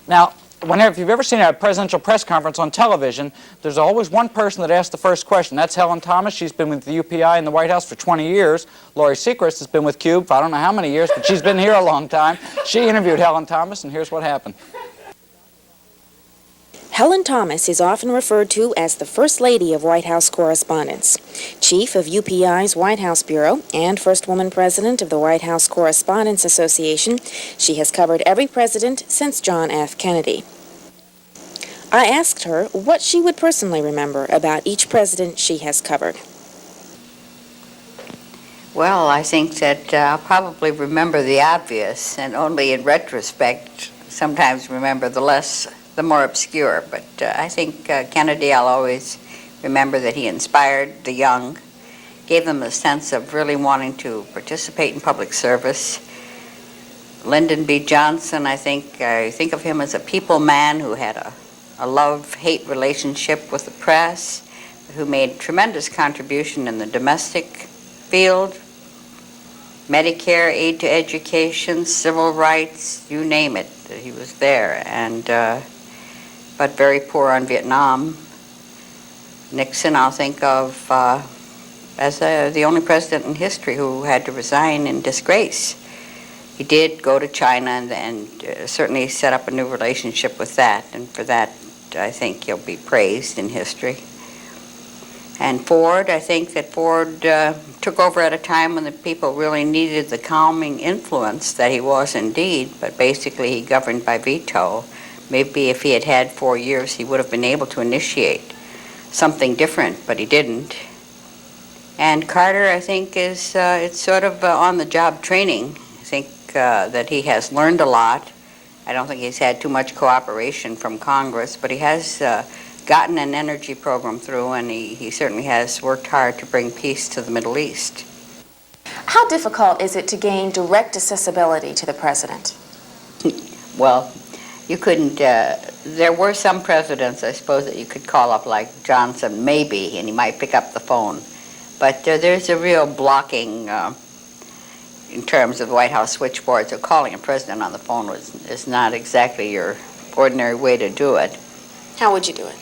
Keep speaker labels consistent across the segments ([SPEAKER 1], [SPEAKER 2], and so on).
[SPEAKER 1] Now, if you've ever seen a presidential press conference on television, there's always one person that asks the first question. That's Helen Thomas. She's been with the UPI in the White House for 20 years. Lorie Secrest has been with QUBE for I don't know how many years, but she's been here a long time. She interviewed Helen Thomas, and here's what happened.
[SPEAKER 2] Helen Thomas is often referred to as the First Lady of White House Correspondence, Chief of UPI's White House Bureau, and First Woman President of the White House Correspondents Association. She has covered every president since John F. Kennedy. I asked her what she would personally remember about each president she has covered.
[SPEAKER 3] Well, I think that I'll probably remember the obvious, and only in retrospect sometimes remember the more obscure. But I think Kennedy, I'll always remember that he inspired the young, gave them a sense of really wanting to participate in public service. Lyndon B. Johnson, I think of him as a people man who had a love-hate relationship with the press, who made tremendous contribution in the domestic field, Medicare, aid to education, civil rights, you name it, he was there. But very poor on Vietnam. Nixon, I'll think of as the only president in history who had to resign in disgrace. He did go to China and certainly set up a new relationship with that, and for that I think he'll be praised in history. And Ford, I think that Ford took over at a time when the people really needed the calming influence that he was indeed, but basically he governed by veto. Maybe if he had had 4 years, he would have been able to initiate something different, but he didn't. And Carter, I think, is it's sort of on-the-job training. I think that he has learned a lot. I don't think he's had too much cooperation from Congress, but he has gotten an energy program through, and he certainly has worked hard to bring peace to the Middle East.
[SPEAKER 2] How difficult is it to gain direct accessibility to the president?
[SPEAKER 3] Well, you couldn't, there were some presidents, I suppose, that you could call up, like Johnson, maybe, and he might pick up the phone. But there's a real blocking in terms of the White House switchboard, so calling a president on the phone is not exactly your ordinary way to do it.
[SPEAKER 2] How would you do it?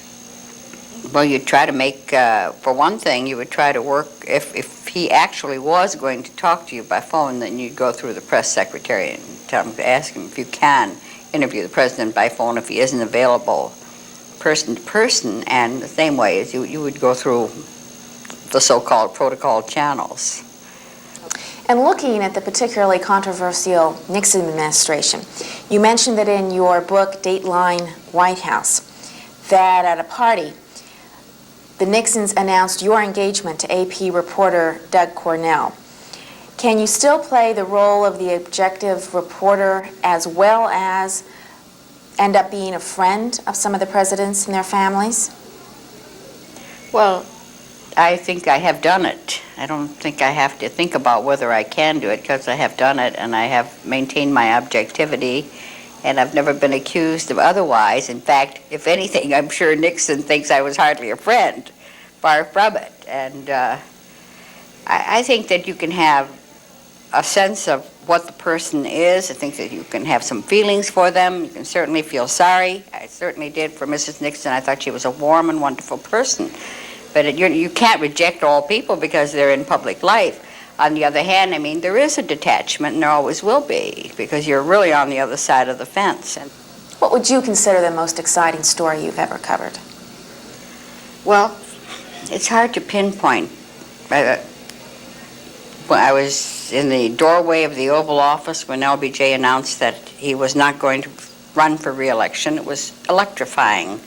[SPEAKER 3] Well, you'd try to make, for one thing, you would try to work, if he actually was going to talk to you by phone, then you'd go through the press secretary and tell him to ask him if you can interview the president by phone if he isn't available person to person, and the same way as you would go through the so-called protocol channels.
[SPEAKER 2] And looking at the particularly controversial Nixon administration, you mentioned that in your book, Dateline White House, that at a party, the Nixons announced your engagement to AP reporter Doug Cornell. Can you still play the role of the objective reporter as well as end up being a friend of some of the presidents and their families?
[SPEAKER 3] Well, I think I have done it. I don't think I have to think about whether I can do it, because I have done it and I have maintained my objectivity, and I've never been accused of otherwise. In fact, if anything, I'm sure Nixon thinks I was hardly a friend. Far from it. And I think that you can have a sense of what the person is. I think that you can have some feelings for them. You can certainly feel sorry. I certainly did for Mrs. Nixon. I thought she was a warm and wonderful person. But you can't reject all people because they're in public life. On the other hand, I mean, there is a detachment, and there always will be, because you're really on the other side of the fence. And
[SPEAKER 2] what would you consider the most exciting story you've ever covered?
[SPEAKER 3] Well, it's hard to pinpoint. When I was in the doorway of the Oval Office when LBJ announced that he was not going to run for re-election, it was electrifying.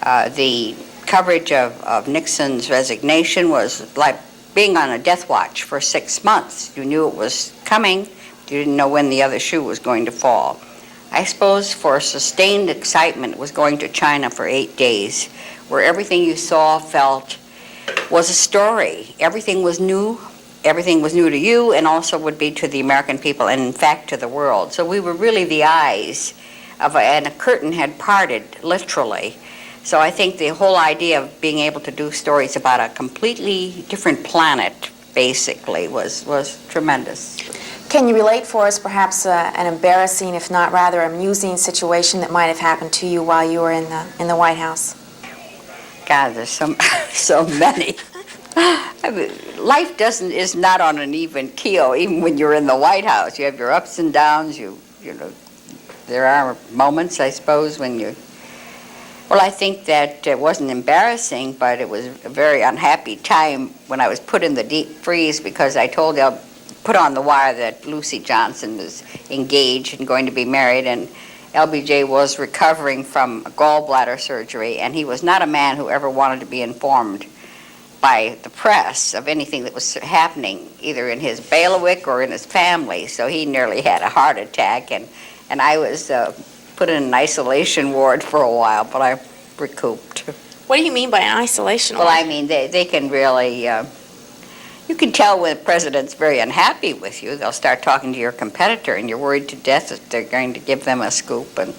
[SPEAKER 3] The coverage of Nixon's resignation was like being on a death watch for 6 months. You knew it was coming. You didn't know when the other shoe was going to fall. I suppose for sustained excitement, it was going to China for 8 days, where everything you saw, felt, was a story. Everything was new. Everything was new to you, and also would be to the American people, and in fact to the world. So we were really the eyes of and a curtain had parted, literally. So I think the whole idea of being able to do stories about a completely different planet, basically, was tremendous.
[SPEAKER 2] Can you relate for us perhaps an embarrassing, if not rather amusing situation that might have happened to you while you were in the White House?
[SPEAKER 3] God, there's so many. I mean, life is not on an even keel, even when you're in the White House. You have your ups and downs. You know, there are moments, I suppose, when you. Well, I think that it wasn't embarrassing, but it was a very unhappy time when I was put in the deep freeze because I told put on the wire that Lucy Johnson was engaged and going to be married, and LBJ was recovering from gallbladder surgery, and he was not a man who ever wanted to be informed by the press of anything that was happening, either in his bailiwick or in his family. So he nearly had a heart attack, and I was put in an isolation ward for a while, but I recouped.
[SPEAKER 2] What do you mean by an isolation
[SPEAKER 3] Well,
[SPEAKER 2] ward?
[SPEAKER 3] I mean, they can really, you can tell when the president's very unhappy with you. They'll start talking to your competitor, and you're worried to death that they're going to give them a scoop. And